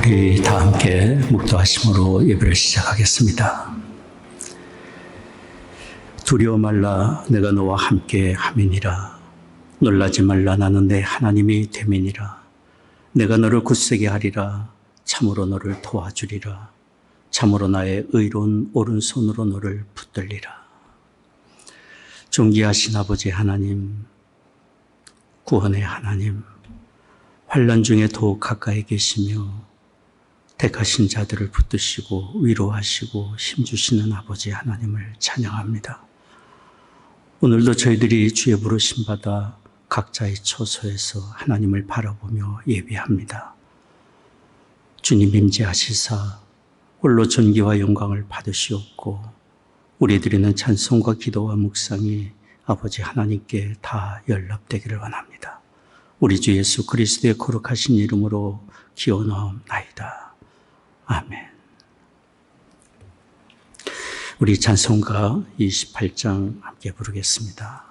우리 다 함께 묵도하심으로 예배를 시작하겠습니다. 두려워 말라 내가 너와 함께 함이니라. 놀라지 말라 나는 내 하나님이 됨이니라. 내가 너를 굳세게 하리라. 참으로 너를 도와주리라. 참으로 나의 의로운 오른손으로 너를 붙들리라. 존귀하신 아버지 하나님, 구원의 하나님, 환난 중에 더욱 가까이 계시며 택하신 자들을 붙드시고 위로하시고 힘주시는 아버지 하나님을 찬양합니다. 오늘도 저희들이 주의 부르심 받아 각자의 처소에서 하나님을 바라보며 예배합니다. 주님 임재하시사 홀로 존귀와 영광을 받으시옵고 우리 드리는 찬송과 기도와 묵상이 아버지 하나님께 다 연락되기를 원합니다. 우리 주 예수 그리스도의 거룩하신 이름으로 기원하옵나이다. 아멘. 우리 찬송가 28장 함께 부르겠습니다.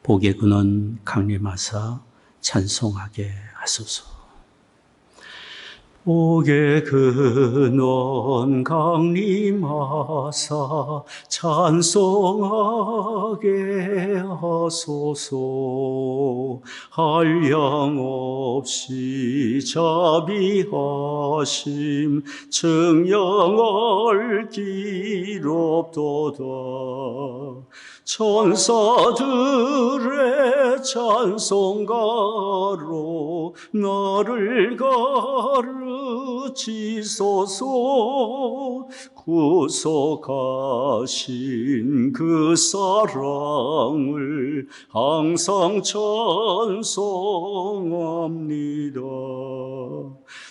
복의 근원 강림하사 찬송하게 하소서. 복의 근원 강림하사 찬송하게 하소서. 한량없이 자비하심 증명할 길 없도다. 천사들의 찬송가로 나를 가르치소서. 구속하신 그 사랑을 항상 찬송합니다.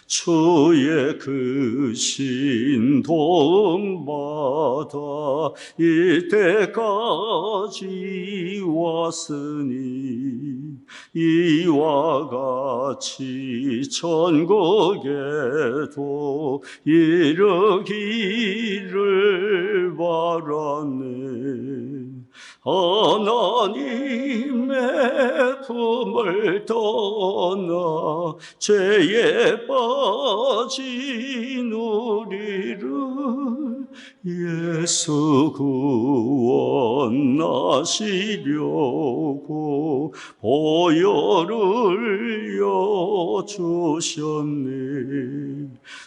주의 그 신동받아 이때까지 왔으니 이와 같이 천국에도 이르기를 바라네. 하나님의 품을 떠나 죄에 빠진 우리를 예수 구원하시려고 보혈을 여주셨네.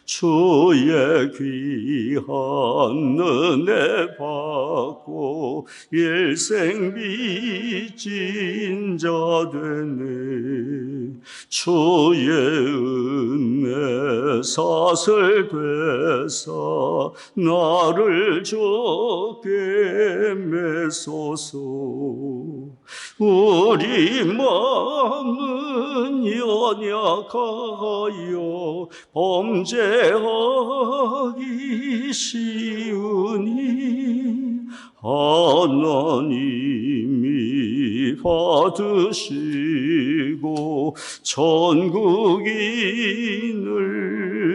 주의 귀한 은혜 받고 일생 빚진 자 되네. 주의 은혜 사슬되사 나를 적게 메소서. 우리 마음은 연약하여 범죄하기 쉬우니 하나님이 받으시고 천국인을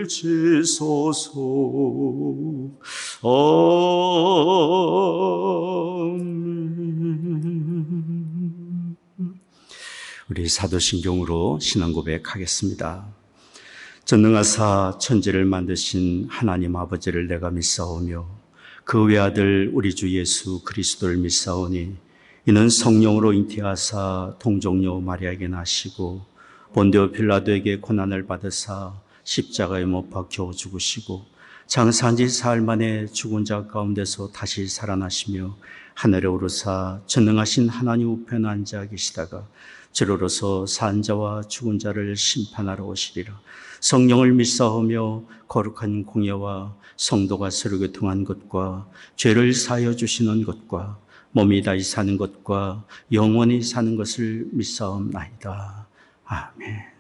지소서. 아멘. 우리 사도신경으로 신앙 고백하겠습니다. 전능하사 천지를 만드신 하나님 아버지를 내가 믿사오며 그 외아들 우리 주 예수 그리스도를 믿사오니 이는 성령으로 잉태하사 동정녀 마리아에게 나시고 본디오 빌라도에게 고난을 받으사 십자가에 못 박혀 죽으시고 장사한 지 사흘 만에 죽은 자 가운데서 다시 살아나시며 하늘에 오르사 전능하신 하나님 우편에 앉아 계시다가 저로서 산 자와 죽은 자를 심판하러 오시리라. 성령을 믿사오며 거룩한 공예와 성도가 서로 교통한 것과 죄를 사하여 주시는 것과 몸이 다시 사는 것과 영원히 사는 것을 믿사옵나이다. 아멘.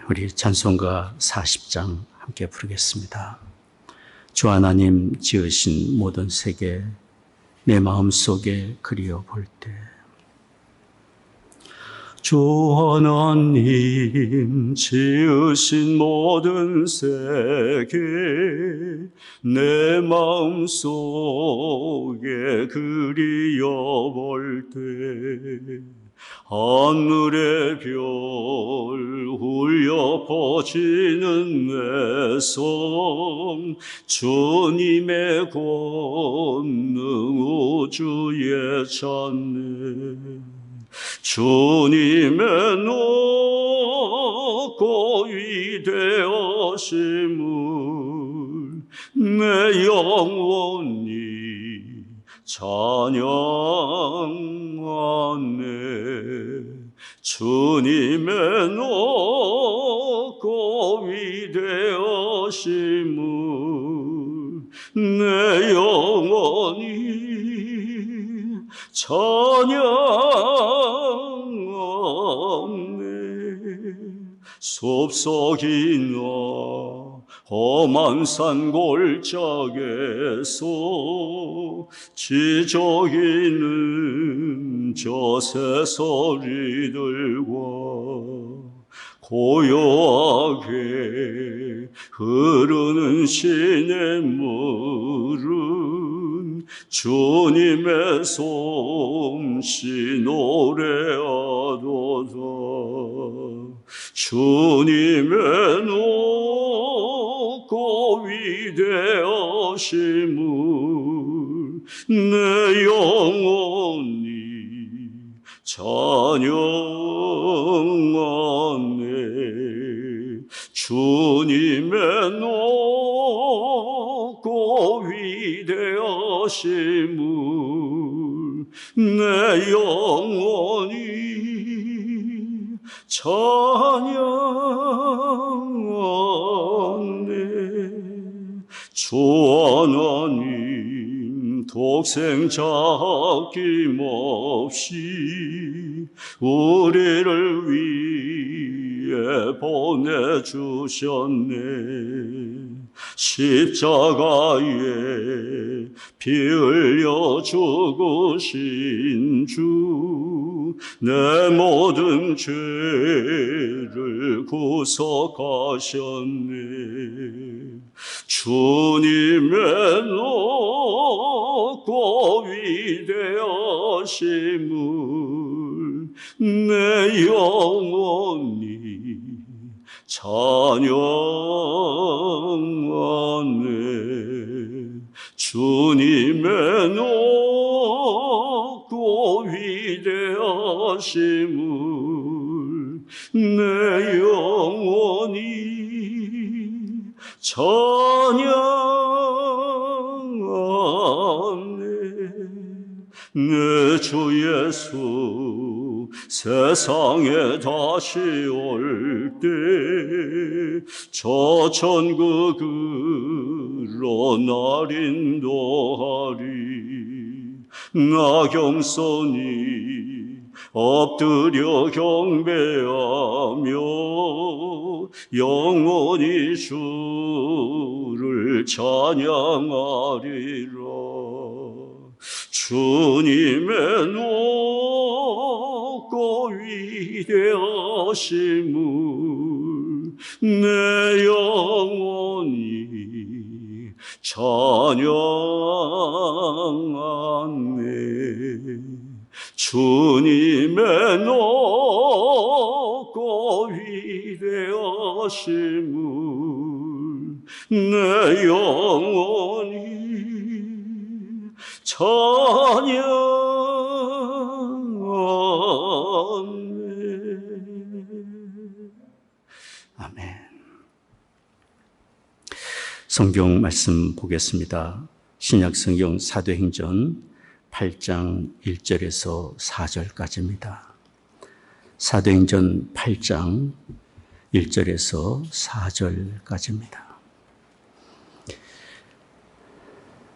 우리 찬송가 40장 함께 부르겠습니다. 주 하나님 지으신 모든 세계 내 마음속에 그리워 볼 때 주 하나님 지으신 모든 세계 내 마음속에 그리워볼 때 하늘의 별 울려 퍼지는 내 손 주님의 권능 우주에 찾네 주님의 높고 위대하심을 내 영혼이 찬양하네 주님의 높고 위대하심을 내 영혼이 찬양하네 숲속이나 험한 산 골짜기에서 지저귀는 저 새소리들과 고요하게 흐르는 시냇물은 주님의 솜씨 노래하도다 주님의 높고 위대하심을 내 영혼이 찬양하네 주님의 높고 위대하심을 내 영혼이 찬양하네 주 하나님 독생자 아낌없이 우리를 위해 보내주셨네 십자가에 피 흘려 죽으신 주 내 모든 죄를 구속하셨네 주님의 높고 위대하심을 내 영혼이 찬양하네 주님의 높고 위대하심을 내 영혼이 찬양하네 내 주 예수 세상에 다시 올 때 저 천국으로 날 인도하리 나 경손히 엎드려 경배하며 영원히 주를 찬양하리라 주님의 높고 위대하심을 내 영혼이 찬양하네 주님의 높고 위대하심을 내 영혼이 찬양하네. 아멘. 성경 말씀 보겠습니다. 신약성경 사도행전 8장 1절에서 4절까지입니다. 사도행전 8장 1절에서 4절까지입니다.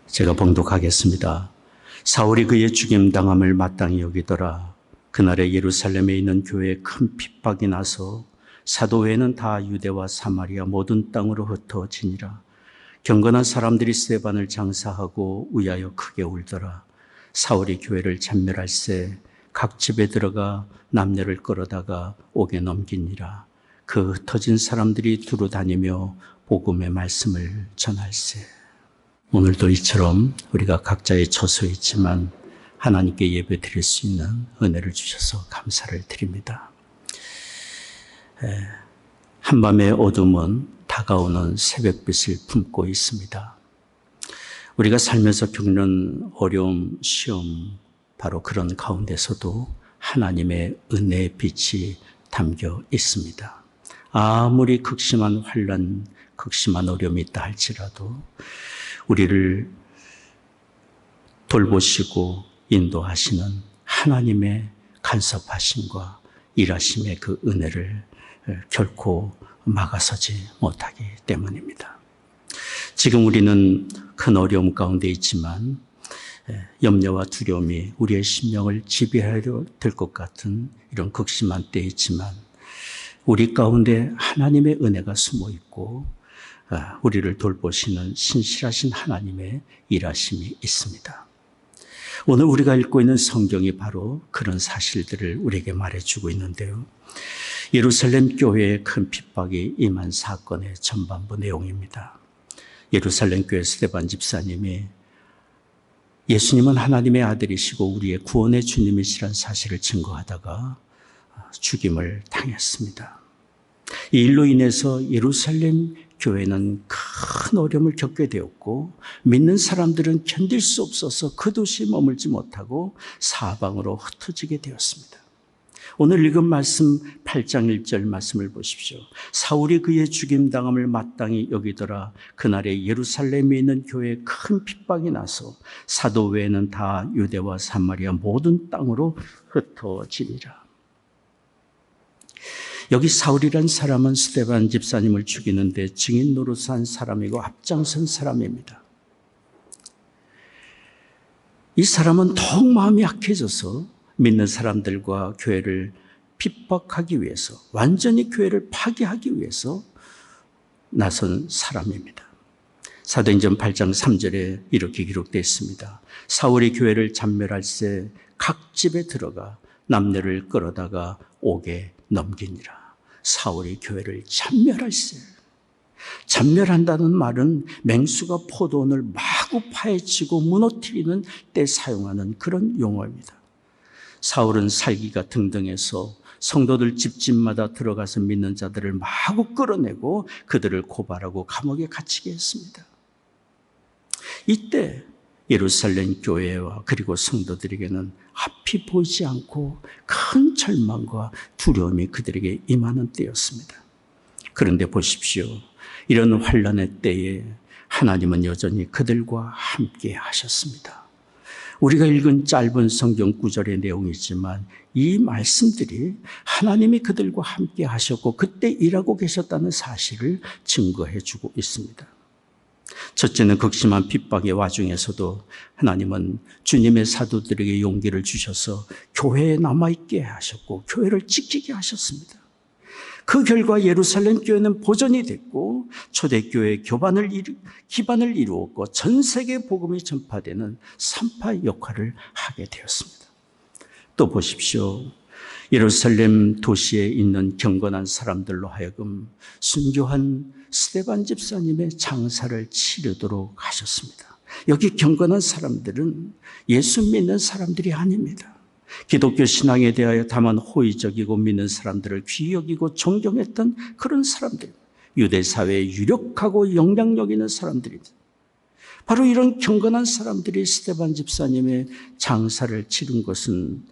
제가 봉독하겠습니다. 사울이 그의 죽임당함을 마땅히 여기더라. 그날에 예루살렘에 있는 교회에 큰 핍박이 나서 사도 외에는 다 유대와 사마리아 모든 땅으로 흩어지니라. 경건한 사람들이 스데반을 장사하고 위하여 크게 울더라. 사울이 교회를 찬멸할세 각 집에 들어가 남녀를 끌어다가 옥에 넘기니라. 그 흩어진 사람들이 두루 다니며 복음의 말씀을 전할세. 오늘도 이처럼 우리가 각자의 처소에 있지만 하나님께 예배 드릴 수 있는 은혜를 주셔서 감사를 드립니다. 한밤의 어둠은 다가오는 새벽빛을 품고 있습니다. 우리가 살면서 겪는 어려움, 시험, 바로 그런 가운데서도 하나님의 은혜의 빛이 담겨 있습니다. 아무리 극심한 환난, 극심한 어려움이 있다 할지라도 우리를 돌보시고 인도하시는 하나님의 간섭하심과 일하심의 그 은혜를 결코 막아서지 못하기 때문입니다. 지금 우리는 큰 어려움 가운데 있지만 염려와 두려움이 우리의 심령을 지배하려 될 것 같은 이런 극심한 때에 있지만 우리 가운데 하나님의 은혜가 숨어 있고 우리를 돌보시는 신실하신 하나님의 일하심이 있습니다. 오늘 우리가 읽고 있는 성경이 바로 그런 사실들을 우리에게 말해주고 있는데요. 예루살렘 교회에 큰 핍박이 임한 사건의 전반부 내용입니다. 예루살렘 교회 스데반 집사님이 예수님은 하나님의 아들이시고 우리의 구원의 주님이시란 사실을 증거하다가 죽임을 당했습니다. 이 일로 인해서 예루살렘 교회는 큰 어려움을 겪게 되었고 믿는 사람들은 견딜 수 없어서 그 도시에 머물지 못하고 사방으로 흩어지게 되었습니다. 오늘 읽은 말씀 8장 1절 말씀을 보십시오. 사울이 그의 죽임당함을 마땅히 여기더라. 그날에 예루살렘에 있는 교회에 큰 핍박이 나서 사도 외에는 다 유대와 사마리아 모든 땅으로 흩어지리라. 여기 사울이란 사람은 스데반 집사님을 죽이는데 증인 노릇을 한 사람이고 앞장선 사람입니다. 이 사람은 더욱 마음이 약해져서 믿는 사람들과 교회를 핍박하기 위해서, 완전히 교회를 파괴하기 위해서 나선 사람입니다. 사도행전 8장 3절에 이렇게 기록되어 있습니다. 사울이 교회를 잔멸할새 각 집에 들어가 남녀를 끌어다가 옥에 넘기니라. 사울이 교회를 잔멸할새. 잔멸한다는 말은 맹수가 포도원을 마구 파헤치고 무너뜨리는 때 사용하는 그런 용어입니다. 사울은 살기가 등등해서 성도들 집집마다 들어가서 믿는 자들을 마구 끌어내고 그들을 고발하고 감옥에 갇히게 했습니다. 이때 예루살렘 교회와 그리고 성도들에게는 앞이 보이지 않고 큰 절망과 두려움이 그들에게 임하는 때였습니다. 그런데 보십시오. 이런 환난의 때에 하나님은 여전히 그들과 함께 하셨습니다. 우리가 읽은 짧은 성경 구절의 내용이지만 이 말씀들이 하나님이 그들과 함께 하셨고 그때 일하고 계셨다는 사실을 증거해 주고 있습니다. 첫째는 극심한 핍박의 와중에서도 하나님은 주님의 사도들에게 용기를 주셔서 교회에 남아있게 하셨고 교회를 지키게 하셨습니다. 그 결과 예루살렘 교회는 보존이 됐고 초대교회의 기반을 이루었고 전 세계 복음이 전파되는 선파 역할을 하게 되었습니다. 또 보십시오. 예루살렘 도시에 있는 경건한 사람들로 하여금 순교한 스데반 집사님의 장사를 치르도록 하셨습니다. 여기 경건한 사람들은 예수 믿는 사람들이 아닙니다. 기독교 신앙에 대하여 다만 호의적이고 믿는 사람들을 귀히 여기고 존경했던 그런 사람들, 유대 사회에 유력하고 영향력 있는 사람들입니다. 바로 이런 경건한 사람들이 스데반 집사님의 장사를 치른 것은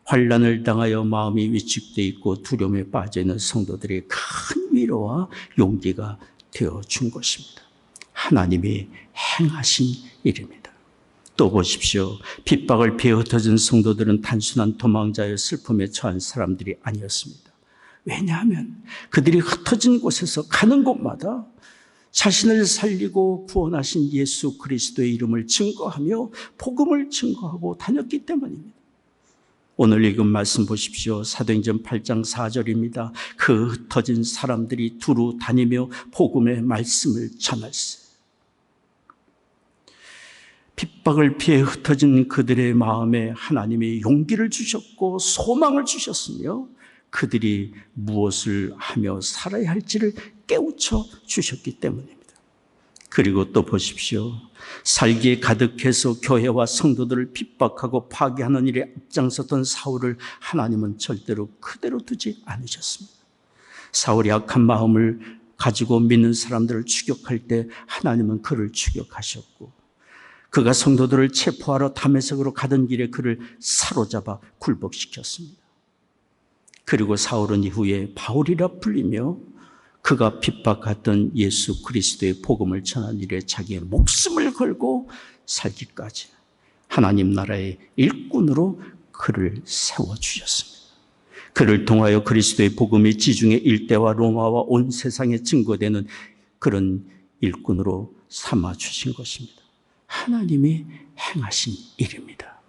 환난을 당하여 마음이 위축되어 있고 두려움에 빠져 있는 성도들의 큰 위로와 용기가 되어준 것입니다. 하나님이 행하신 일입니다. 또 보십시오. 핍박을 피해 흩어진 성도들은 단순한 도망자의 슬픔에 처한 사람들이 아니었습니다. 왜냐하면 그들이 흩어진 곳에서 가는 곳마다 자신을 살리고 구원하신 예수 그리스도의 이름을 증거하며 복음을 증거하고 다녔기 때문입니다. 오늘 읽은 말씀 보십시오. 사도행전 8장 4절입니다. 그 흩어진 사람들이 두루 다니며 복음의 말씀을 전할세. 핍박을 피해 흩어진 그들의 마음에 하나님이 용기를 주셨고 소망을 주셨으며 그들이 무엇을 하며 살아야 할지를 깨우쳐 주셨기 때문입니다. 그리고 또 보십시오. 살기에 가득해서 교회와 성도들을 핍박하고 파괴하는 일에 앞장섰던 사울을 하나님은 절대로 그대로 두지 않으셨습니다. 사울이 악한 마음을 가지고 믿는 사람들을 추격할 때 하나님은 그를 추격하셨고, 그가 성도들을 체포하러 다메섹으로 가던 길에 그를 사로잡아 굴복시켰습니다. 그리고 사울은 이후에 바울이라 불리며 그가 핍박했던 예수 그리스도의 복음을 전한 일에 자기의 목숨을 걸고 살기까지 하나님 나라의 일꾼으로 그를 세워주셨습니다. 그를 통하여 그리스도의 복음이 지중해 일대와 로마와 온 세상에 증거되는 그런 일꾼으로 삼아주신 것입니다. 하나님이 행하신 일입니다.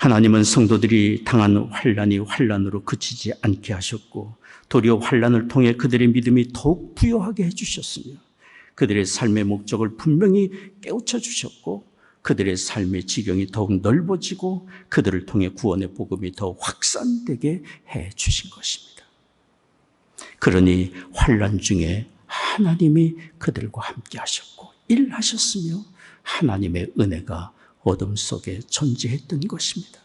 하나님은 성도들이 당한 환난이 환난으로 그치지 않게 하셨고, 도리어 환난을 통해 그들의 믿음이 더욱 부여하게 해주셨으며 그들의 삶의 목적을 분명히 깨우쳐 주셨고, 그들의 삶의 지경이 더욱 넓어지고 그들을 통해 구원의 복음이 더 확산되게 해주신 것입니다. 그러니 환난 중에 하나님이 그들과 함께 하셨고 일하셨으며 하나님의 은혜가 어둠 속에 존재했던 것입니다.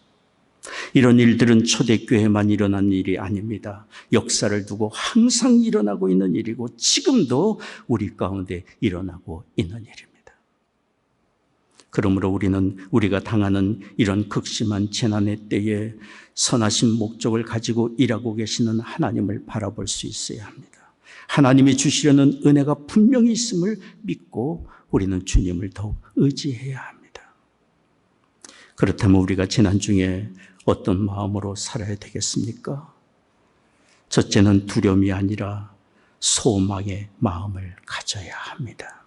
이런 일들은 초대교회만 일어난 일이 아닙니다. 역사를 두고 항상 일어나고 있는 일이고 지금도 우리 가운데 일어나고 있는 일입니다. 그러므로 우리는 우리가 당하는 이런 극심한 재난의 때에 선하신 목적을 가지고 일하고 계시는 하나님을 바라볼 수 있어야 합니다. 하나님이 주시려는 은혜가 분명히 있음을 믿고 우리는 주님을 더욱 의지해야 합니다. 그렇다면 우리가 재난 중에 어떤 마음으로 살아야 되겠습니까? 첫째는 두려움이 아니라 소망의 마음을 가져야 합니다.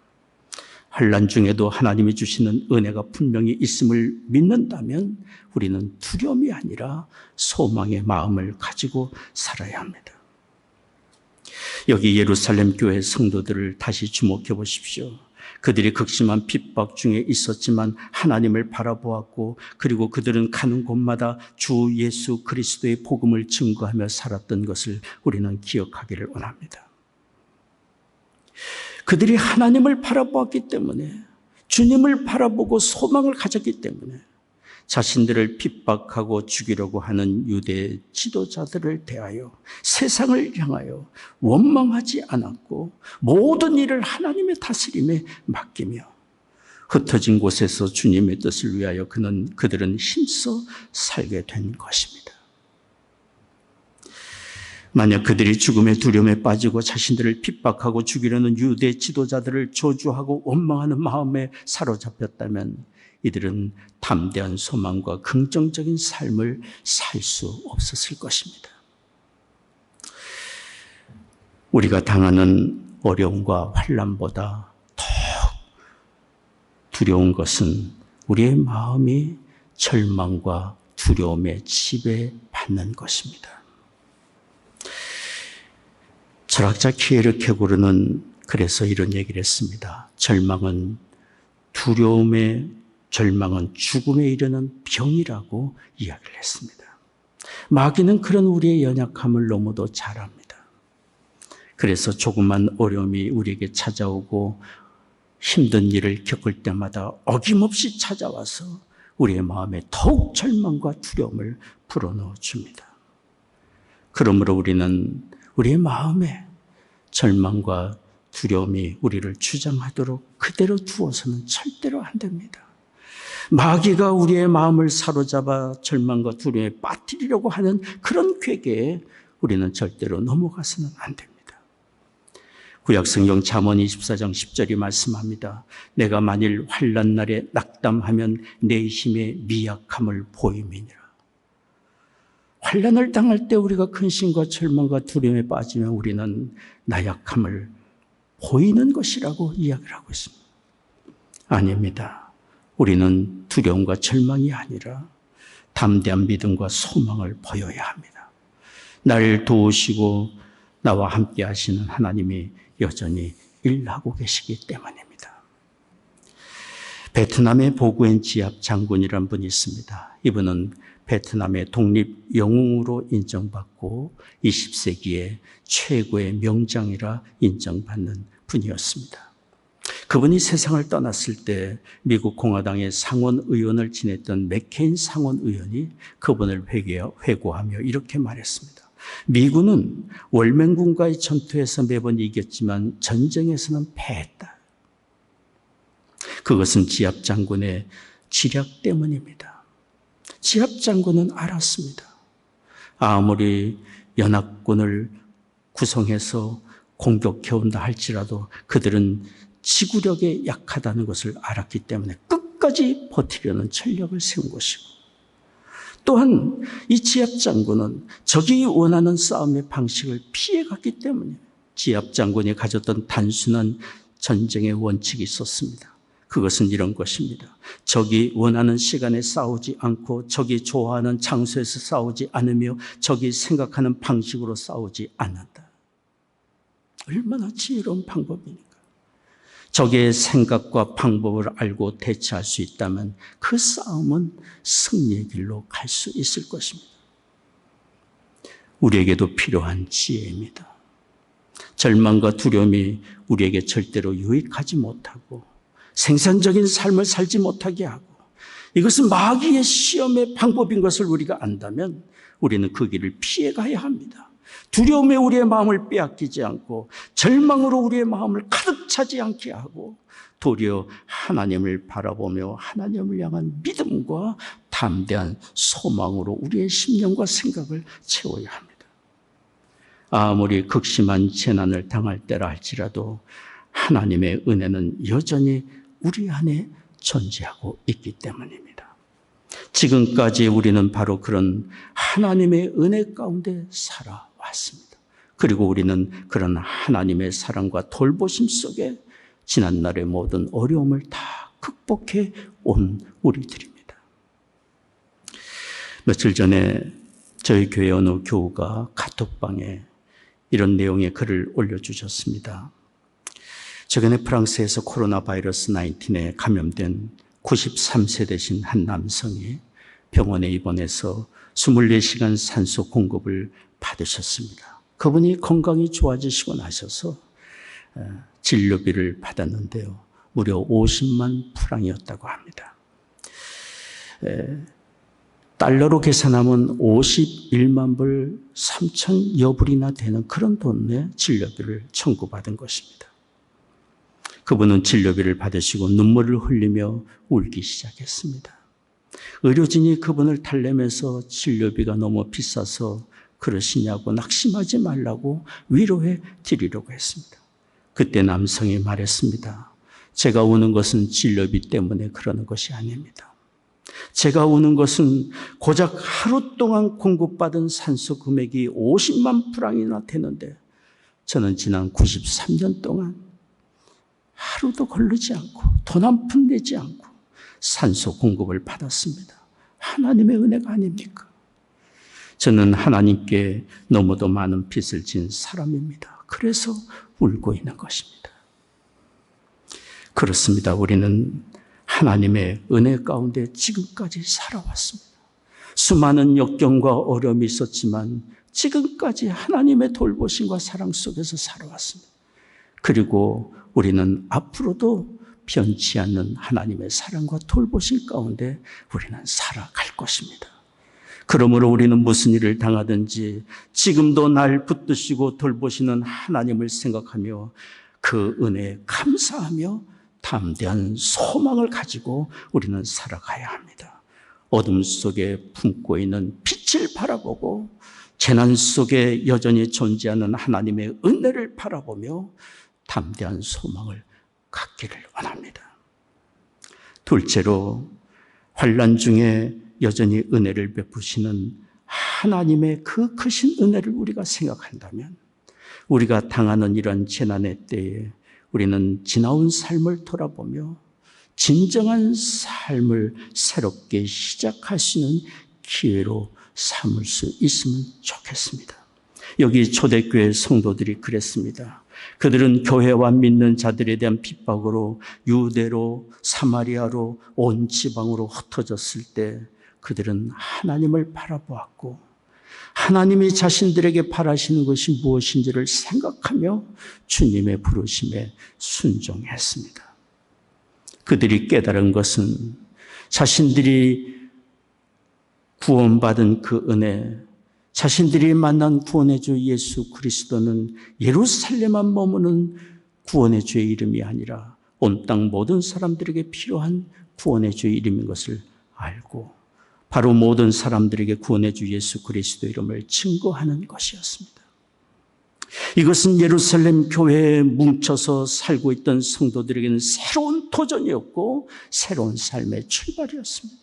환난 중에도 하나님이 주시는 은혜가 분명히 있음을 믿는다면 우리는 두려움이 아니라 소망의 마음을 가지고 살아야 합니다. 여기 예루살렘 교회 성도들을 다시 주목해 보십시오. 그들이 극심한 핍박 중에 있었지만 하나님을 바라보았고, 그리고 그들은 가는 곳마다 주 예수 그리스도의 복음을 증거하며 살았던 것을 우리는 기억하기를 원합니다. 그들이 하나님을 바라보았기 때문에, 주님을 바라보고 소망을 가졌기 때문에 자신들을 핍박하고 죽이려고 하는 유대 지도자들을 대하여 세상을 향하여 원망하지 않았고 모든 일을 하나님의 다스림에 맡기며 흩어진 곳에서 주님의 뜻을 위하여 그들은 힘써 살게 된 것입니다. 만약 그들이 죽음의 두려움에 빠지고 자신들을 핍박하고 죽이려는 유대 지도자들을 저주하고 원망하는 마음에 사로잡혔다면 이들은 담대한 소망과 긍정적인 삶을 살 수 없었을 것입니다. 우리가 당하는 어려움과 환난보다 더 두려운 것은 우리의 마음이 절망과 두려움에 지배받는 것입니다. 철학자 키에르케고르는 그래서 이런 얘기를 했습니다. 절망은 죽음에 이르는 병이라고 이야기를 했습니다. 마귀는 그런 우리의 연약함을 너무도 잘 압니다. 그래서 조그만 어려움이 우리에게 찾아오고 힘든 일을 겪을 때마다 어김없이 찾아와서 우리의 마음에 더욱 절망과 두려움을 불어넣어 줍니다. 그러므로 우리는 우리의 마음에 절망과 두려움이 우리를 주장하도록 그대로 두어서는 절대로 안 됩니다. 마귀가 우리의 마음을 사로잡아 절망과 두려움에 빠뜨리려고 하는 그런 궤계에 우리는 절대로 넘어가서는 안 됩니다. 구약성경 잠언 24장 10절이 말씀합니다. 내가 만일 환난 날에 낙담하면 내 힘의 미약함을 보임이니라. 환난을 당할 때 우리가 근심과 절망과 두려움에 빠지면 우리는 나약함을 보이는 것이라고 이야기를 하고 있습니다. 아닙니다. 우리는 두려움과 절망이 아니라 담대한 믿음과 소망을 보여야 합니다. 나를 도우시고 나와 함께 하시는 하나님이 여전히 일하고 계시기 때문입니다. 베트남의 보구엔 지압 장군이란 분이 있습니다. 이분은 베트남의 독립 영웅으로 인정받고 20세기의 최고의 명장이라 인정받는 분이었습니다. 그분이 세상을 떠났을 때 미국 공화당의 상원 의원을 지냈던 맥케인 상원 의원이 그분을 회고하며 이렇게 말했습니다. 미군은 월맹군과의 전투에서 매번 이겼지만 전쟁에서는 패했다. 그것은 지압 장군의 지략 때문입니다. 지압 장군은 알았습니다. 아무리 연합군을 구성해서 공격해온다 할지라도 그들은 지구력에 약하다는 것을 알았기 때문에 끝까지 버티려는 전력을 세운 것이고, 또한 이 지압 장군은 적이 원하는 싸움의 방식을 피해갔기 때문에 지압 장군이 가졌던 단순한 전쟁의 원칙이 있었습니다. 그것은 이런 것입니다. 적이 원하는 시간에 싸우지 않고, 적이 좋아하는 장소에서 싸우지 않으며, 적이 생각하는 방식으로 싸우지 않는다. 얼마나 지혜로운 방법입니까? 적의 생각과 방법을 알고 대처할 수 있다면 그 싸움은 승리의 길로 갈 수 있을 것입니다. 우리에게도 필요한 지혜입니다. 절망과 두려움이 우리에게 절대로 유익하지 못하고 생산적인 삶을 살지 못하게 하고, 이것은 마귀의 시험의 방법인 것을 우리가 안다면 우리는 그 길을 피해가야 합니다. 두려움에 우리의 마음을 빼앗기지 않고 절망으로 우리의 마음을 가득 차지 않게 하고, 도리어 하나님을 바라보며 하나님을 향한 믿음과 담대한 소망으로 우리의 심령과 생각을 채워야 합니다. 아무리 극심한 재난을 당할 때라 할지라도 하나님의 은혜는 여전히 우리 안에 존재하고 있기 때문입니다. 지금까지 우리는 바로 그런 하나님의 은혜 가운데 살아왔습니다. 그리고 우리는 그런 하나님의 사랑과 돌보심 속에 지난날의 모든 어려움을 다 극복해 온 우리들입니다. 며칠 전에 저희 교회 어느 교우가 카톡방에 이런 내용의 글을 올려주셨습니다. 최근에 프랑스에서 코로나 바이러스 19에 감염된 93세 되신 한 남성이 병원에 입원해서 24시간 산소 공급을 받으셨습니다. 그분이 건강이 좋아지시고 나셔서 진료비를 받았는데요. 무려 50만 프랑이었다고 합니다. 달러로 계산하면 51만 불 3천여 불이나 되는 그런 돈의 진료비를 청구받은 것입니다. 그분은 진료비를 받으시고 눈물을 흘리며 울기 시작했습니다. 의료진이 그분을 달래면서 진료비가 너무 비싸서 그러시냐고 낙심하지 말라고 위로해 드리려고 했습니다. 그때 남성이 말했습니다. 제가 우는 것은 진료비 때문에 그러는 것이 아닙니다. 제가 우는 것은 고작 하루 동안 공급받은 산소 금액이 50만 프랑이나 되는데 저는 지난 93년 동안 하루도 걸르지 않고 돈 한 푼 내지 않고 산소 공급을 받았습니다. 하나님의 은혜가 아닙니까? 저는 하나님께 너무도 많은 빚을 진 사람입니다. 그래서 울고 있는 것입니다. 그렇습니다. 우리는 하나님의 은혜 가운데 지금까지 살아왔습니다. 수많은 역경과 어려움이 있었지만 지금까지 하나님의 돌보심과 사랑 속에서 살아왔습니다. 그리고 우리는 앞으로도 변치 않는 하나님의 사랑과 돌보심 가운데 우리는 살아갈 것입니다. 그러므로 우리는 무슨 일을 당하든지 지금도 날 붙드시고 돌보시는 하나님을 생각하며 그 은혜에 감사하며 담대한 소망을 가지고 우리는 살아가야 합니다. 어둠 속에 품고 있는 빛을 바라보고 재난 속에 여전히 존재하는 하나님의 은혜를 바라보며 담대한 소망을 갖기를 원합니다. 둘째로, 환난 중에 여전히 은혜를 베푸시는 하나님의 그 크신 은혜를 우리가 생각한다면 우리가 당하는 이런 재난의 때에 우리는 지나온 삶을 돌아보며 진정한 삶을 새롭게 시작할 수 있는 기회로 삼을 수 있으면 좋겠습니다. 여기 초대교회 성도들이 그랬습니다. 그들은 교회와 믿는 자들에 대한 핍박으로 유대로 사마리아로 온 지방으로 흩어졌을 때 그들은 하나님을 바라보았고 하나님이 자신들에게 바라시는 것이 무엇인지를 생각하며 주님의 부르심에 순종했습니다. 그들이 깨달은 것은 자신들이 구원받은 그 은혜, 자신들이 만난 구원의 주 예수 그리스도는 예루살렘만 머무는 구원의 주의 이름이 아니라 온 땅 모든 사람들에게 필요한 구원의 주의 이름인 것을 알고 바로 모든 사람들에게 구원의 주 예수 그리스도 이름을 증거하는 것이었습니다. 이것은 예루살렘 교회에 뭉쳐서 살고 있던 성도들에게는 새로운 도전이었고 새로운 삶의 출발이었습니다.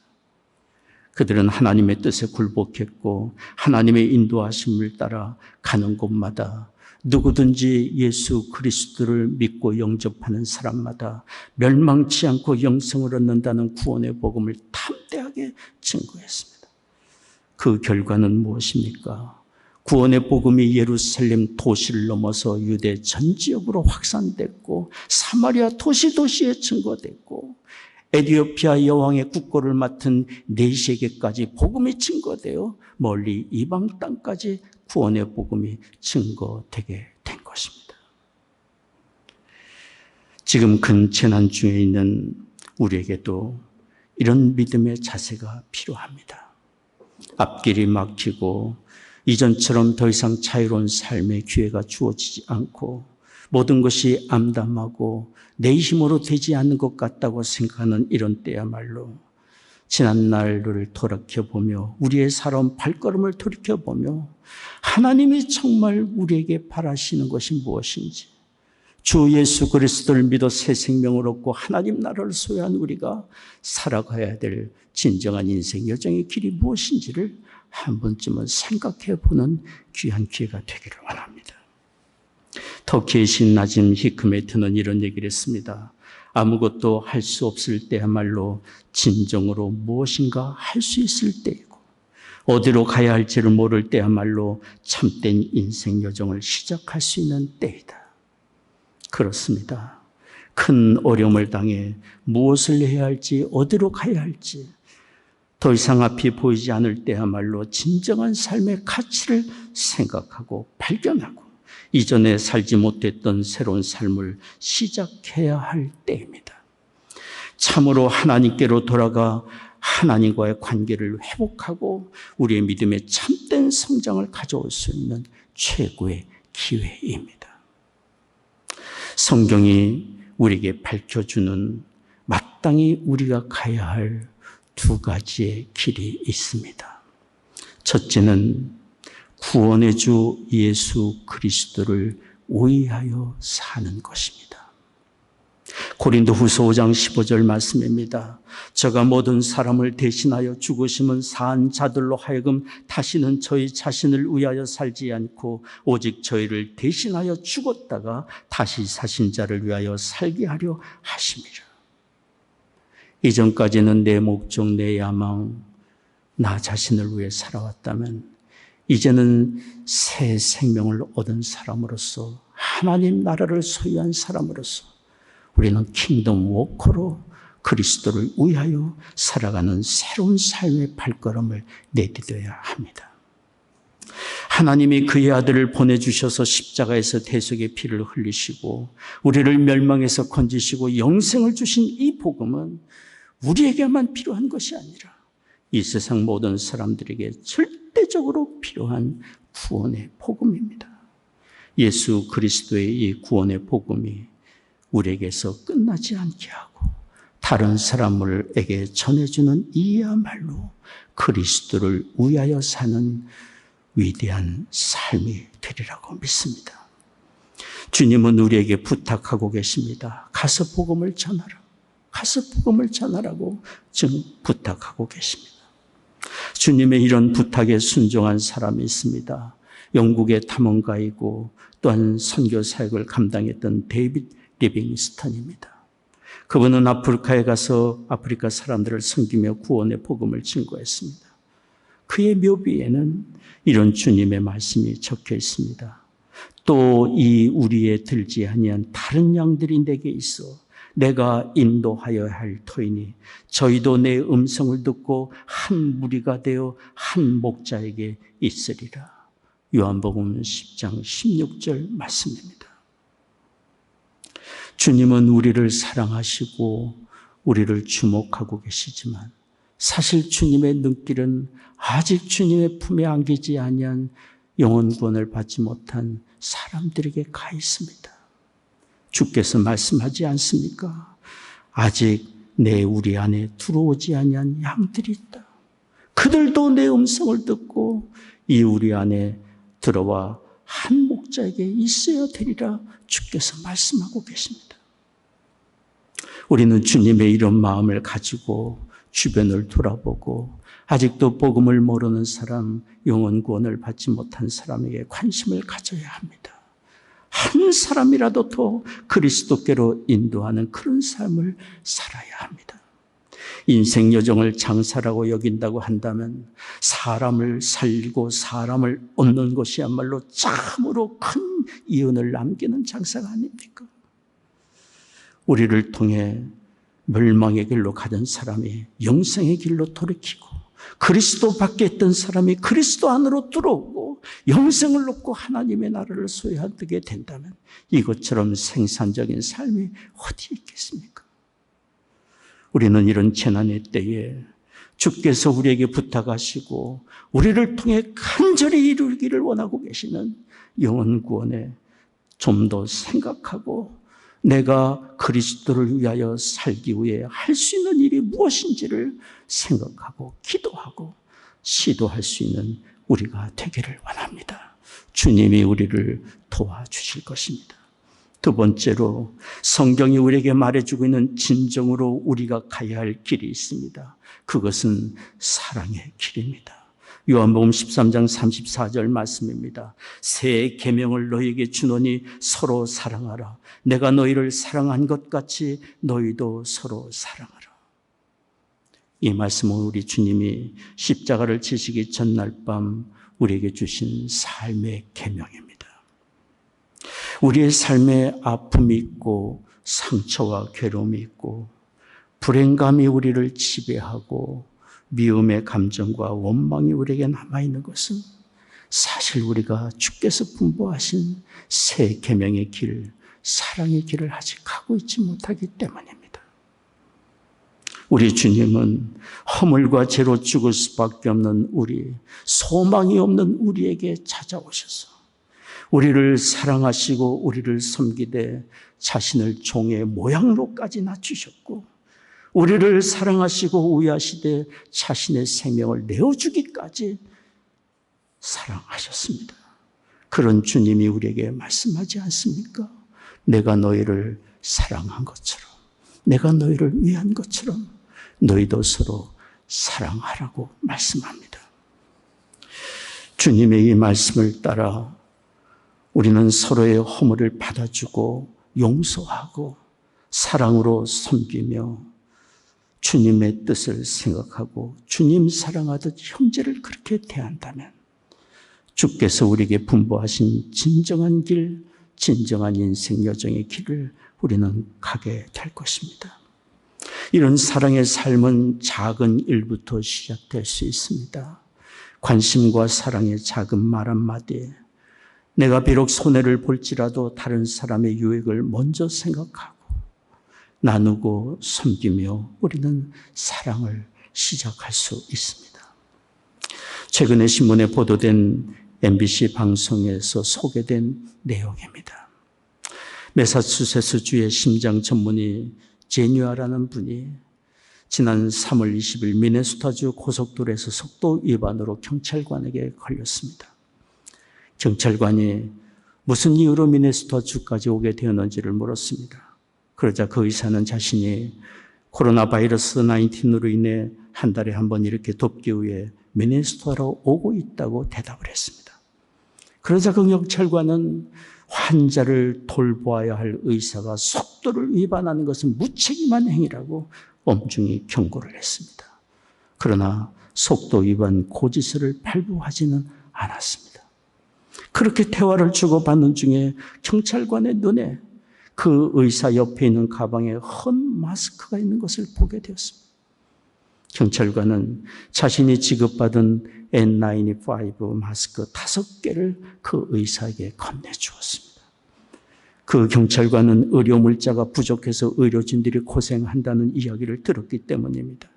그들은 하나님의 뜻에 굴복했고 하나님의 인도하심을 따라 가는 곳마다 누구든지 예수 그리스도를 믿고 영접하는 사람마다 멸망치 않고 영생을 얻는다는 구원의 복음을 담대하게 증거했습니다. 그 결과는 무엇입니까? 구원의 복음이 예루살렘 도시를 넘어서 유대 전 지역으로 확산됐고 사마리아 도시에 증거됐고 에티오피아 여왕의 국고를 맡은 네시에게까지 복음이 증거되어 멀리 이방 땅까지 구원의 복음이 증거되게 된 것입니다. 지금 큰 재난 중에 있는 우리에게도 이런 믿음의 자세가 필요합니다. 앞길이 막히고 이전처럼 더 이상 자유로운 삶의 기회가 주어지지 않고 모든 것이 암담하고 내 힘으로 되지 않는 것 같다고 생각하는 이런 때야말로 지난 날을 돌이켜보며 우리의 살아온 발걸음을 돌이켜보며 하나님이 정말 우리에게 바라시는 것이 무엇인지 주 예수 그리스도를 믿어 새 생명을 얻고 하나님 나라를 소유한 우리가 살아가야 될 진정한 인생 여정의 길이 무엇인지를 한 번쯤은 생각해보는 귀한 기회가 되기를 원합니다. 터키의 신 나짐 히크메트는 이런 얘기를 했습니다. 아무것도 할 수 없을 때야말로 진정으로 무엇인가 할 수 있을 때이고 어디로 가야 할지를 모를 때야말로 참된 인생 여정을 시작할 수 있는 때이다. 그렇습니다. 큰 어려움을 당해 무엇을 해야 할지 어디로 가야 할지 더 이상 앞이 보이지 않을 때야말로 진정한 삶의 가치를 생각하고 발견하고 이전에 살지 못했던 새로운 삶을 시작해야 할 때입니다. 참으로 하나님께로 돌아가 하나님과의 관계를 회복하고 우리의 믿음의 참된 성장을 가져올 수 있는 최고의 기회입니다. 성경이 우리에게 밝혀주는 마땅히 우리가 가야 할 두 가지의 길이 있습니다. 첫째는 구원의 주 예수 그리스도를 의하여 사는 것입니다. 고린도후서 5장 15절 말씀입니다. 저가 모든 사람을 대신하여 죽으심은 사한 자들로 하여금 다시는 저희 자신을 위하여 살지 않고 오직 저희를 대신하여 죽었다가 다시 사신 자를 위하여 살게 하려 하심이라. 이전까지는 내 목적, 내 야망, 나 자신을 위해 살아왔다면 이제는 새 생명을 얻은 사람으로서 하나님 나라를 소유한 사람으로서 우리는 킹덤 워커로 그리스도를 위하여 살아가는 새로운 삶의 발걸음을 내디뎌야 합니다. 하나님이 그의 아들을 보내주셔서 십자가에서 대속의 피를 흘리시고 우리를 멸망에서 건지시고 영생을 주신 이 복음은 우리에게만 필요한 것이 아니라 이 세상 모든 사람들에게 절대적으로 필요한 구원의 복음입니다. 예수 그리스도의 이 구원의 복음이 우리에게서 끝나지 않게 하고 다른 사람에게 전해주는 이야말로 그리스도를 위하여 사는 위대한 삶이 되리라고 믿습니다. 주님은 우리에게 부탁하고 계십니다. 가서 복음을 전하라. 가서 복음을 전하라고 지금 부탁하고 계십니다. 주님의 이런 부탁에 순종한 사람이 있습니다. 영국의 탐험가이고 또한 선교 사역을 감당했던 데이빗 리빙스턴입니다. 그분은 아프리카에 가서 아프리카 사람들을 섬기며 구원의 복음을 증거했습니다. 그의 묘비에는 이런 주님의 말씀이 적혀 있습니다. 또 이 우리에 들지 아니한 다른 양들이 내게 있어 내가 인도하여야 할 터이니 저희도 내 음성을 듣고 한 무리가 되어 한 목자에게 있으리라. 요한복음 10장 16절 말씀입니다. 주님은 우리를 사랑하시고 우리를 주목하고 계시지만 사실 주님의 눈길은 아직 주님의 품에 안기지 아니한 영혼 구원을 받지 못한 사람들에게 가 있습니다. 주께서 말씀하지 않습니까? 아직 우리 안에 들어오지 아니한 양들이 있다. 그들도 내 음성을 듣고 이 우리 안에 들어와 한 목자에게 있어야 되리라 주께서 말씀하고 계십니다. 우리는 주님의 이런 마음을 가지고 주변을 돌아보고 아직도 복음을 모르는 사람, 영혼 구원을 받지 못한 사람에게 관심을 가져야 합니다. 한 사람이라도 더 그리스도께로 인도하는 그런 삶을 살아야 합니다. 인생 여정을 장사라고 여긴다고 한다면 사람을 살리고 사람을 얻는 것이야말로 참으로 큰 이윤을 남기는 장사가 아닙니까? 우리를 통해 멸망의 길로 가던 사람이 영생의 길로 돌이키고 그리스도 밖에 있던 사람이 그리스도 안으로 들어오고 영생을 얻고 하나님의 나라를 소유하게 된다면 이것처럼 생산적인 삶이 어디 있겠습니까? 우리는 이런 재난의 때에 주께서 우리에게 부탁하시고 우리를 통해 간절히 이루기를 원하고 계시는 영혼 구원에 좀 더 생각하고 내가 그리스도를 위하여 살기 위해 할 수 있는 일이 무엇인지를 생각하고 기도하고 시도할 수 있는 우리가 되기를 원합니다. 주님이 우리를 도와주실 것입니다. 두 번째로 성경이 우리에게 말해주고 있는 진정으로 우리가 가야 할 길이 있습니다. 그것은 사랑의 길입니다. 요한복음 13장 34절 말씀입니다. 새 계명을 너희에게 주노니 서로 사랑하라. 내가 너희를 사랑한 것 같이 너희도 서로 사랑하라. 이 말씀은 우리 주님이 십자가를 지시기 전날 밤 우리에게 주신 삶의 계명입니다. 우리의 삶에 아픔이 있고 상처와 괴로움이 있고 불행감이 우리를 지배하고 미움의 감정과 원망이 우리에게 남아있는 것은 사실 우리가 주께서 분부하신 새 계명의 길, 사랑의 길을 아직 가고 있지 못하기 때문입니다. 우리 주님은 허물과 죄로 죽을 수밖에 없는 우리, 소망이 없는 우리에게 찾아오셔서 우리를 사랑하시고 우리를 섬기되 자신을 종의 모양으로까지 낮추셨고 우리를 사랑하시고 우애하시되 자신의 생명을 내어주기까지 사랑하셨습니다. 그런 주님이 우리에게 말씀하지 않습니까? 내가 너희를 사랑한 것처럼, 내가 너희를 위한 것처럼 너희도 서로 사랑하라고 말씀합니다. 주님의 이 말씀을 따라 우리는 서로의 허물을 받아주고 용서하고 사랑으로 섬기며 주님의 뜻을 생각하고 주님 사랑하듯 형제를 그렇게 대한다면 주께서 우리에게 분부하신 진정한 길, 진정한 인생 여정의 길을 우리는 가게 될 것입니다. 이런 사랑의 삶은 작은 일부터 시작될 수 있습니다. 관심과 사랑의 작은 말 한마디에 내가 비록 손해를 볼지라도 다른 사람의 유익을 먼저 생각하고 나누고 섬기며 우리는 사랑을 시작할 수 있습니다. 최근에 신문에 보도된 MBC 방송에서 소개된 내용입니다. 매사추세츠주의 심장 전문의 제뉴아라는 분이 지난 3월 20일 미네소타주 고속도로에서 속도 위반으로 경찰관에게 걸렸습니다. 경찰관이 무슨 이유로 미네소타주까지 오게 되었는지를 물었습니다. 그러자 그 의사는 자신이 코로나 바이러스 19으로 인해 한 달에 한 번 이렇게 돕기 위해 미네소타로 오고 있다고 대답을 했습니다. 그러자 그 경찰관은 환자를 돌보아야 할 의사가 속도를 위반하는 것은 무책임한 행위라고 엄중히 경고를 했습니다. 그러나 속도 위반 고지서를 발부하지는 않았습니다. 그렇게 대화를 주고받는 중에 경찰관의 눈에 그 의사 옆에 있는 가방에 헌 마스크가 있는 것을 보게 되었습니다. 경찰관은 자신이 지급받은 N95 마스크 5개를 그 의사에게 건네주었습니다. 그 경찰관은 의료물자가 부족해서 의료진들이 고생한다는 이야기를 들었기 때문입니다.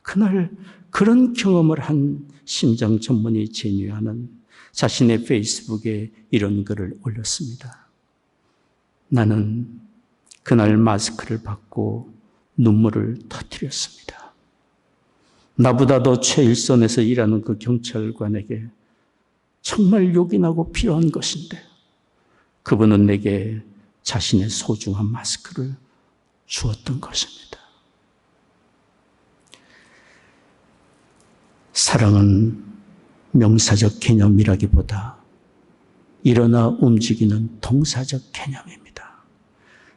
그날 그런 경험을 한 심장 전문의 제니아는 자신의 페이스북에 이런 글을 올렸습니다. 나는 그날 마스크를 받고 눈물을 터뜨렸습니다. 나보다 더 최일선에서 일하는 그 경찰관에게 정말 욕이 나고 필요한 것인데 그분은 내게 자신의 소중한 마스크를 주었던 것입니다. 사랑은 명사적 개념이라기보다 일어나 움직이는 동사적 개념입니다.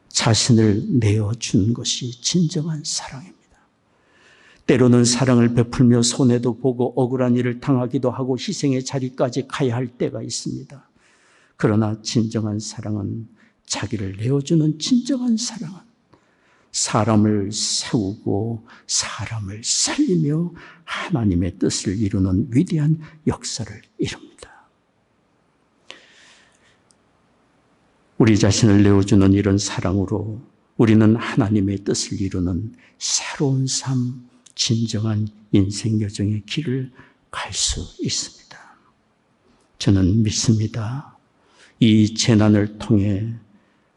자신을 내어주는 것이 진정한 사랑입니다. 때로는 사랑을 베풀며 손해도 보고 억울한 일을 당하기도 하고 희생의 자리까지 가야 할 때가 있습니다. 그러나 진정한 사랑은 자기를 내어주는 진정한 사랑은 사람을 세우고 사람을 살리며 하나님의 뜻을 이루는 위대한 역사를 이룹니다. 우리 자신을 내어주는 이런 사랑으로 우리는 하나님의 뜻을 이루는 새로운 삶, 진정한 인생 여정의 길을 갈 수 있습니다. 저는 믿습니다. 이 재난을 통해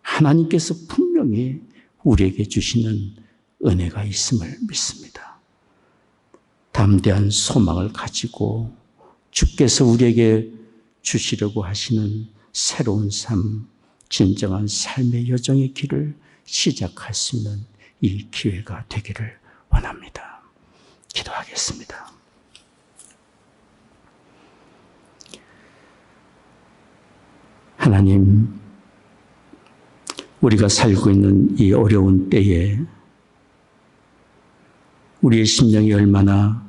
하나님께서 분명히 우리에게 주시는 은혜가 있음을 믿습니다. 담대한 소망을 가지고 주께서 우리에게 주시려고 하시는 새로운 삶, 진정한 삶의 여정의 길을 시작할 수 있는 이 기회가 되기를 원합니다. 기도하겠습니다. 하나님, 우리가 살고 있는 이 어려운 때에 우리의 심령이 얼마나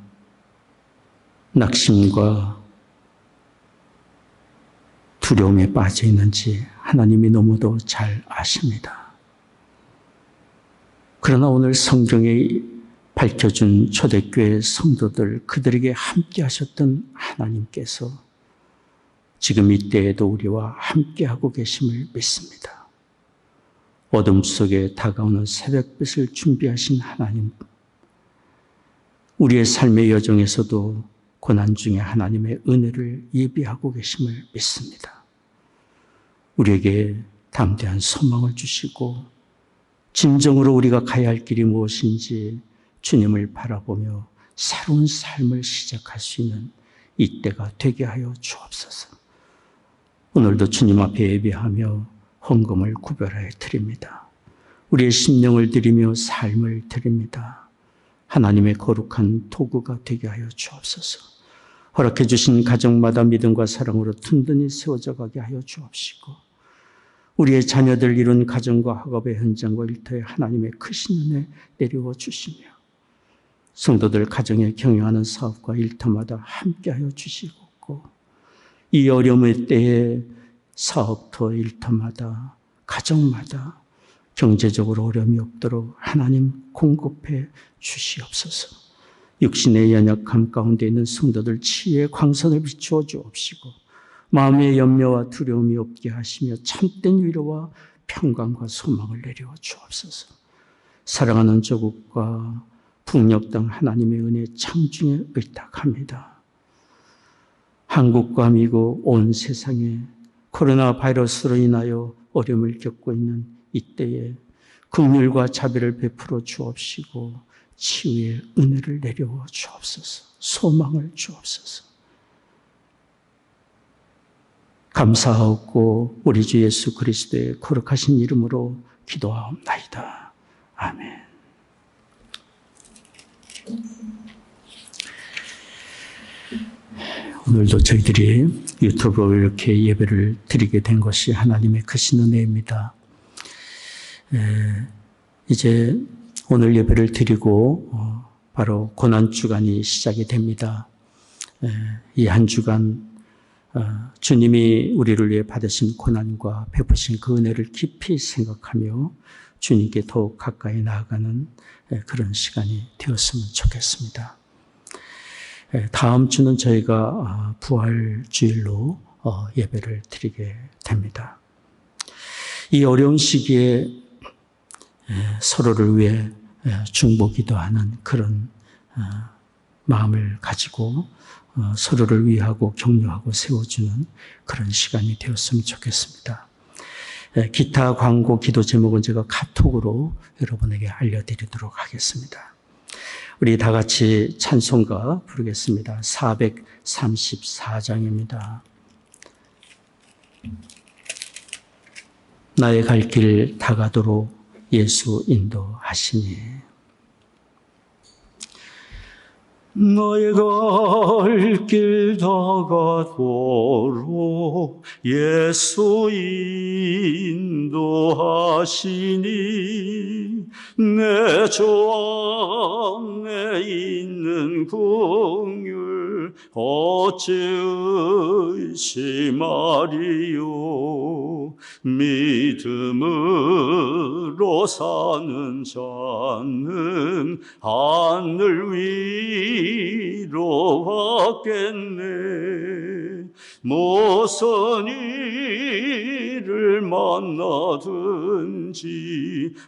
낙심과 두려움에 빠져 있는지 하나님이 너무도 잘 아십니다. 그러나 오늘 성경에 밝혀준 초대교회 성도들, 그들에게 함께 하셨던 하나님께서 지금 이때에도 우리와 함께하고 계심을 믿습니다. 어둠 속에 다가오는 새벽빛을 준비하신 하나님, 우리의 삶의 여정에서도 고난 중에 하나님의 은혜를 예비하고 계심을 믿습니다. 우리에게 담대한 소망을 주시고 진정으로 우리가 가야 할 길이 무엇인지 주님을 바라보며 새로운 삶을 시작할 수 있는 이때가 되게 하여 주옵소서. 오늘도 주님 앞에 예배하며 헌금을 구별하여 드립니다. 우리의 심령을 드리며 삶을 드립니다. 하나님의 거룩한 도구가 되게 하여 주옵소서. 허락해 주신 가정마다 믿음과 사랑으로 든든히 세워져 가게 하여 주옵시고 우리의 자녀들 이룬 가정과 학업의 현장과 일터에 하나님의 크신 은혜 내려와 주시며 성도들 가정에 경영하는 사업과 일터마다 함께하여 주시고 이 어려움의 때에 사업터 일터마다 가정마다 경제적으로 어려움이 없도록 하나님 공급해 주시옵소서. 육신의 연약함 가운데 있는 성도들 치유의 광선을 비추어 주옵시고 마음의 염려와 두려움이 없게 하시며 참된 위로와 평강과 소망을 내려 주옵소서. 사랑하는 조국과 북녘 등 하나님의 은혜 창중에 의탁합니다. 한국과 미국 온 세상에 코로나 바이러스로 인하여 어려움을 겪고 있는 이때에 긍휼과 자비를 베풀어 주옵시고 치유의 은혜를 내려와 주옵소서. 소망을 주옵소서. 감사하고 우리 주 예수 그리스도의 거룩하신 이름으로 기도하옵나이다. 아멘. 오늘도 저희들이 유튜브로 이렇게 예배를 드리게 된 것이 하나님의 크신 은혜입니다. 이제 오늘 예배를 드리고 바로 고난주간이 시작이 됩니다. 이 한 주간 주님이 우리를 위해 받으신 고난과 베푸신 그 은혜를 깊이 생각하며 주님께 더욱 가까이 나아가는 그런 시간이 되었으면 좋겠습니다. 다음 주는 저희가 부활주일로 예배를 드리게 됩니다. 이 어려운 시기에 서로를 위해 중보기도하는 그런 마음을 가지고 서로를 위하고 격려하고 세워주는 그런 시간이 되었으면 좋겠습니다. 기타 광고 기도 제목은 제가 카톡으로 여러분에게 알려드리도록 하겠습니다. 우리 다 같이 찬송가 부르겠습니다. 434장입니다. 나의 갈 길 다가도록 예수 인도하시니. 나의 갈 길 다가도록 예수 인도하시니 내 주 안에 있는 긍휼 어찌 의심하리요. 믿음으로 사는 자는 하늘 위로 받겠네. 무슨 일을 만나든지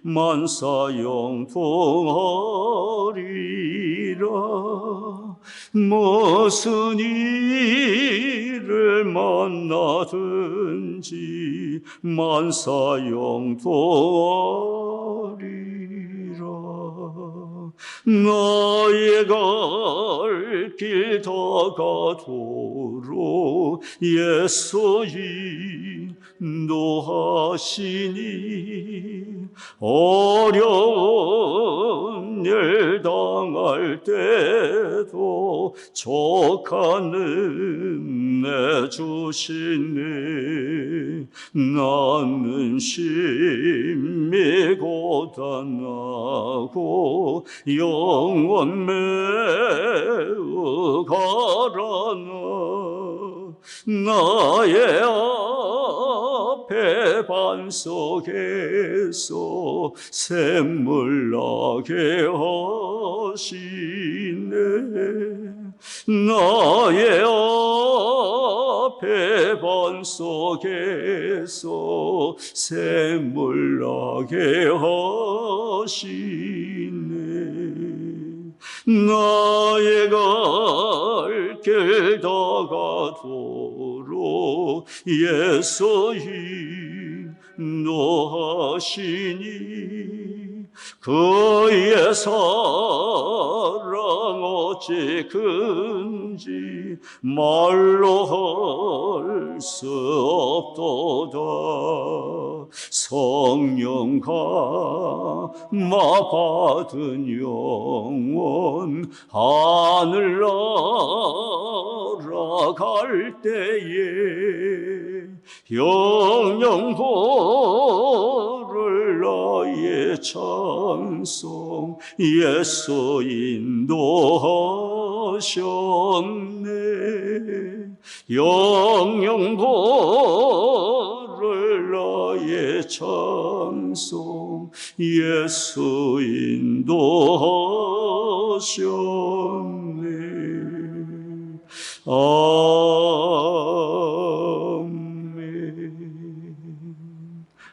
만사형통하리라. 무슨 일을 만나든지 만사형통하리라. 나의 갈 길 다가도록 예수 인도하시니 어려운 일 당할 때도 족한 은혜 주시네. 나는 심히 고단하고 영원 매우 가라나. 나의 앞에 반석에서 샘물 나게 하시네. 나의 앞에 반석에서 샘물 나게 하시네. 나의 갈 길 다가도록 예수 인도하시니 그의 사랑 어찌 큰지 말로 할 수 없도다. 성령 감화 받은 영혼 하늘 날아갈 때에 영영 부를 나의 찬송 예수 인도하셨네. 영영 부를 나의 찬송 예수 인도하셨네.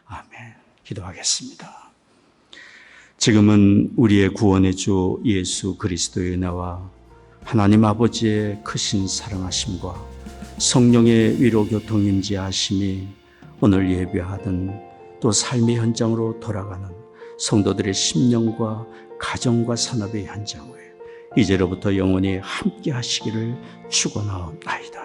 아멘. 기도하겠습니다. 지금은 우리의 구원의 주 예수 그리스도의 은혜와 하나님 아버지의 크신 사랑하심과 성령의 위로 교통 임재하심이 오늘 예배하던 또 삶의 현장으로 돌아가는 성도들의 심령과 가정과 산업의 현장에 이제로부터 영원히 함께 하시기를 축원하옵나이다.